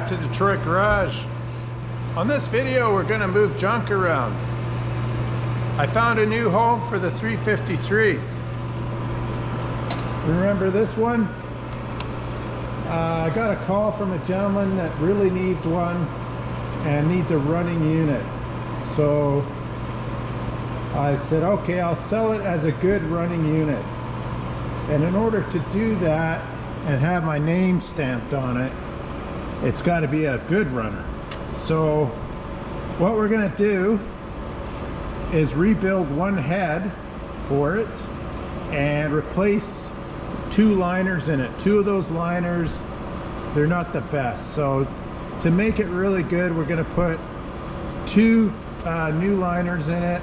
back to Detroit Garage. On this video, we're going to move junk around. I found a new home for the 353. Remember this one? I got a call from a gentleman that really needs one and needs a running unit. So I said, okay, I'll sell it as a good running unit. And in order to do that and have my name stamped on it, it's got to be a good runner. So what we're going to do is rebuild one head for it and replace two liners in it. Two of those liners, they're not the best. So to make it really good, we're going to put two new liners in it,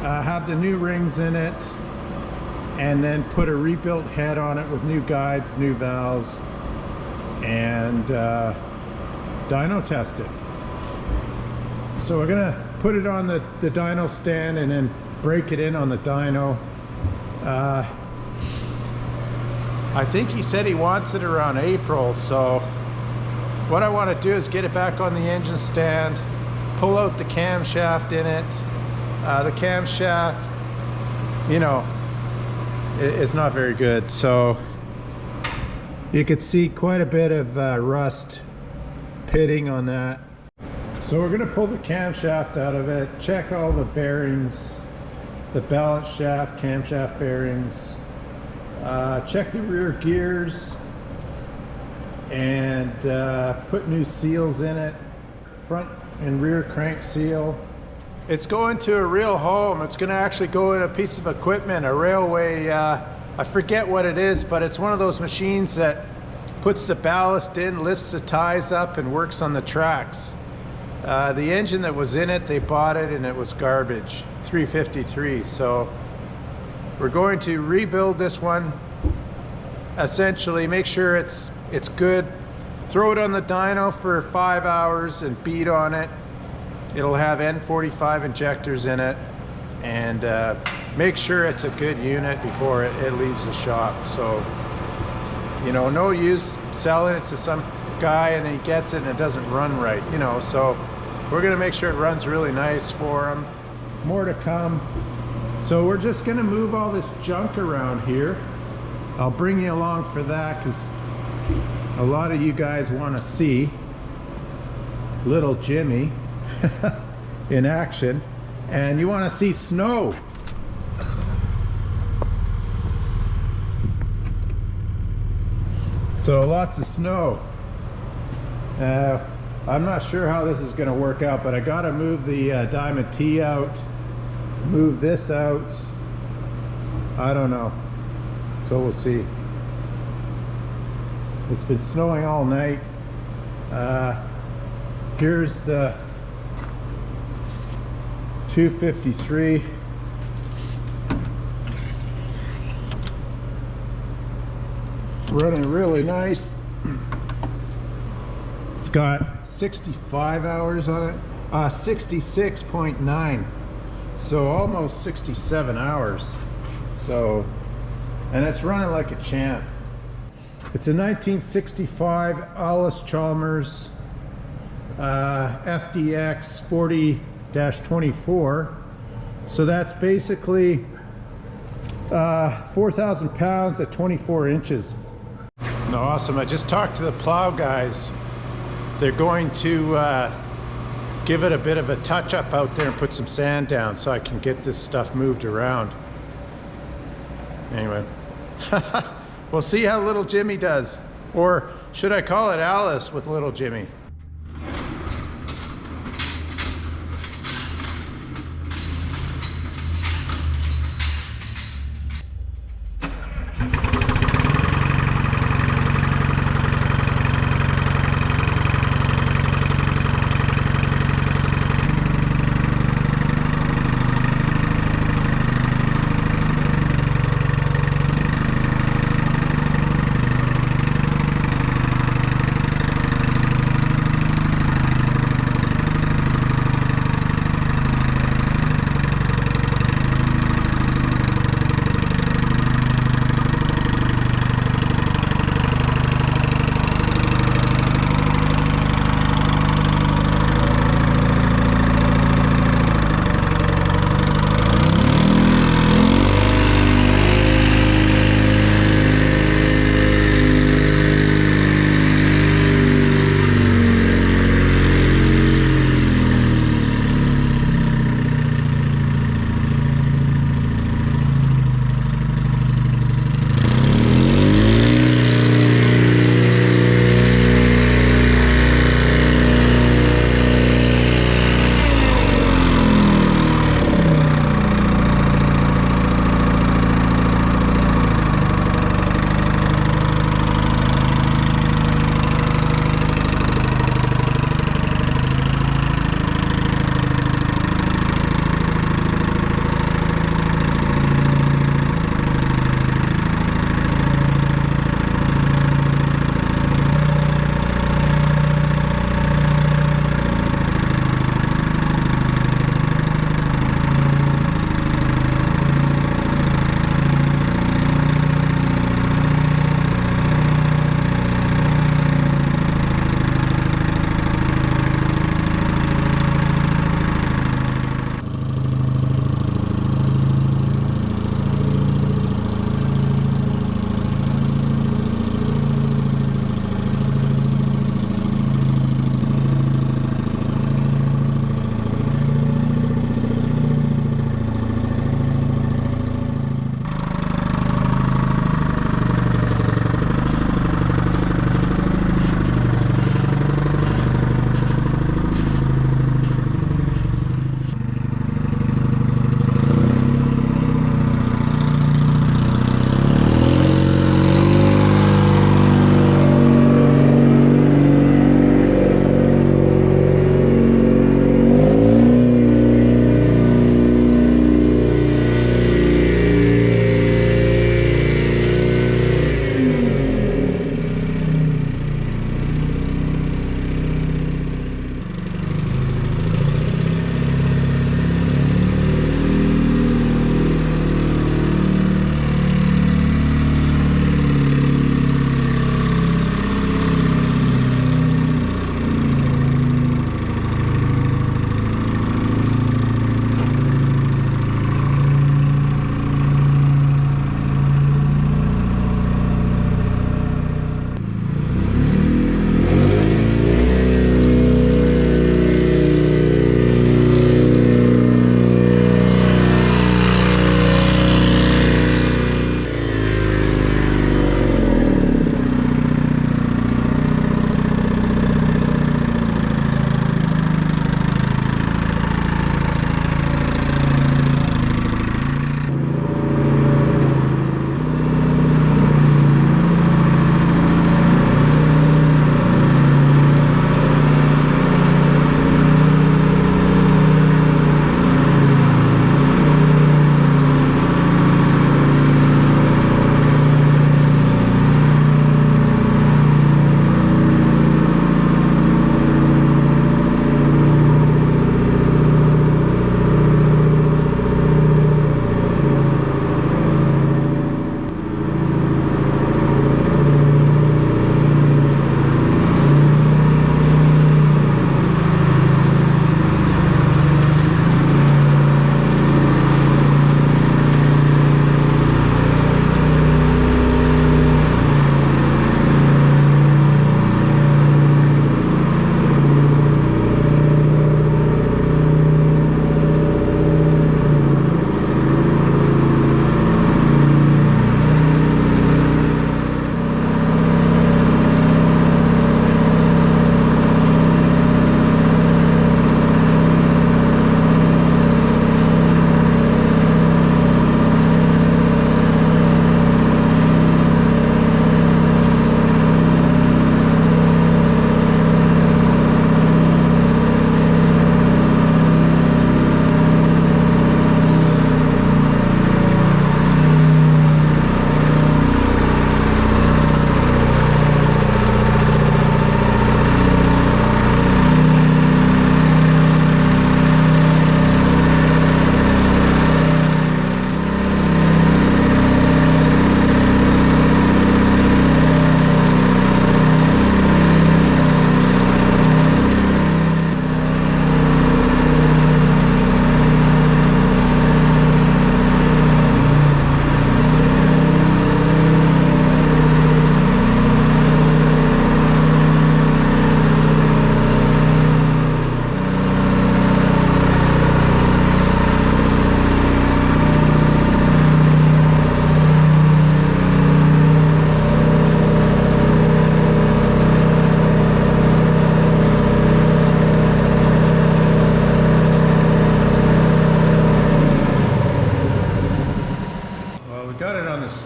have the new rings in it, and then put a rebuilt head on it with new guides, new valves, and dyno test it. So we're gonna put it on the dyno stand and then break it in on the dyno. I think he said he wants it around April, so what I want to do is get it back on the engine stand, pull out the camshaft in it. The camshaft, you know, it's not very good, so you could see quite a bit of rust pitting on that. So we're going to pull the camshaft out of it, check all the bearings, the balance shaft, camshaft bearings, check the rear gears, and put new seals in it, front and rear crank seal. It's going to a real home. It's going to actually go in a piece of equipment, a railway, I forget what it is, but it's one of those machines that puts the ballast in, lifts the ties up, and works on the tracks. The engine that was in it, they bought it and it was garbage, 353. So we're going to rebuild this one, essentially make sure it's good, throw it on the dyno for 5 hours and beat on it. It'll have N45 injectors in it, and make sure it's a good unit before it leaves the shop. So, you know, no use selling it to some guy and he gets it and it doesn't run right, you know. So we're gonna make sure it runs really nice for him. More to come. So we're just gonna move all this junk around here. I'll bring you along for that because a lot of you guys want to see little Jimmy in action, and you want to see snow. So lots of snow. I'm not sure how this is going to work out, but I got to move the Diamond T out, move this out. I don't know, so we'll see. It's been snowing all night. Here's the 253. Running really nice. It's got 65 hours on it, 66.9, so almost 67 hours. So, and it's running like a champ. It's a 1965 Allis-Chalmers FDX 40-24. So that's basically 4,000 pounds at 24 inches. Awesome. I just talked to the plow guys. They're going to give it a bit of a touch up out there and put some sand down so I can get this stuff moved around. Anyway, we'll see how little Jimmy does. Or should I call it Alice with little Jimmy?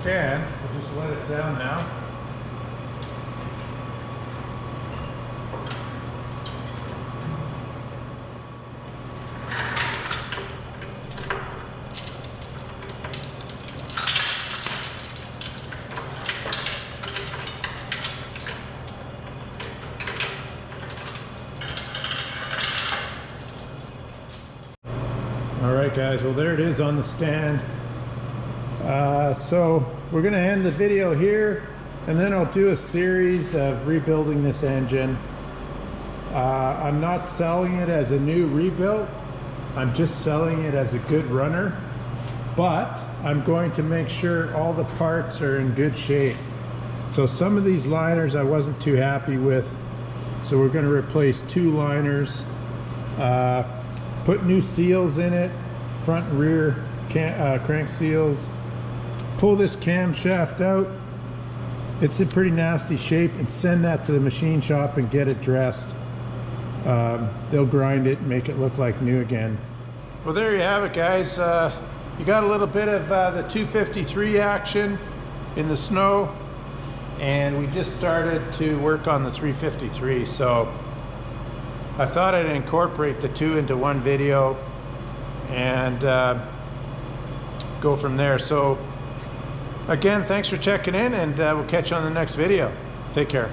stand. We'll just let it down now. All right, guys, well, there it is on the stand. So we're gonna end the video here, and then I'll do a series of rebuilding this engine. I'm not selling it as a new rebuild. I'm just selling it as a good runner, but I'm going to make sure all the parts are in good shape. So some of these liners I wasn't too happy with, so we're gonna replace 2 liners, put new seals in it, front and rear crank seals, pull this camshaft out. It's in pretty nasty shape, and send that to the machine shop and get it dressed. They'll grind it and make it look like new again. Well, there you have it, guys. You got a little bit of the 253 action in the snow, and we just started to work on the 353. So I thought I'd incorporate the 2 into one video and go from there. So again, thanks for checking in, and we'll catch you on the next video. Take care.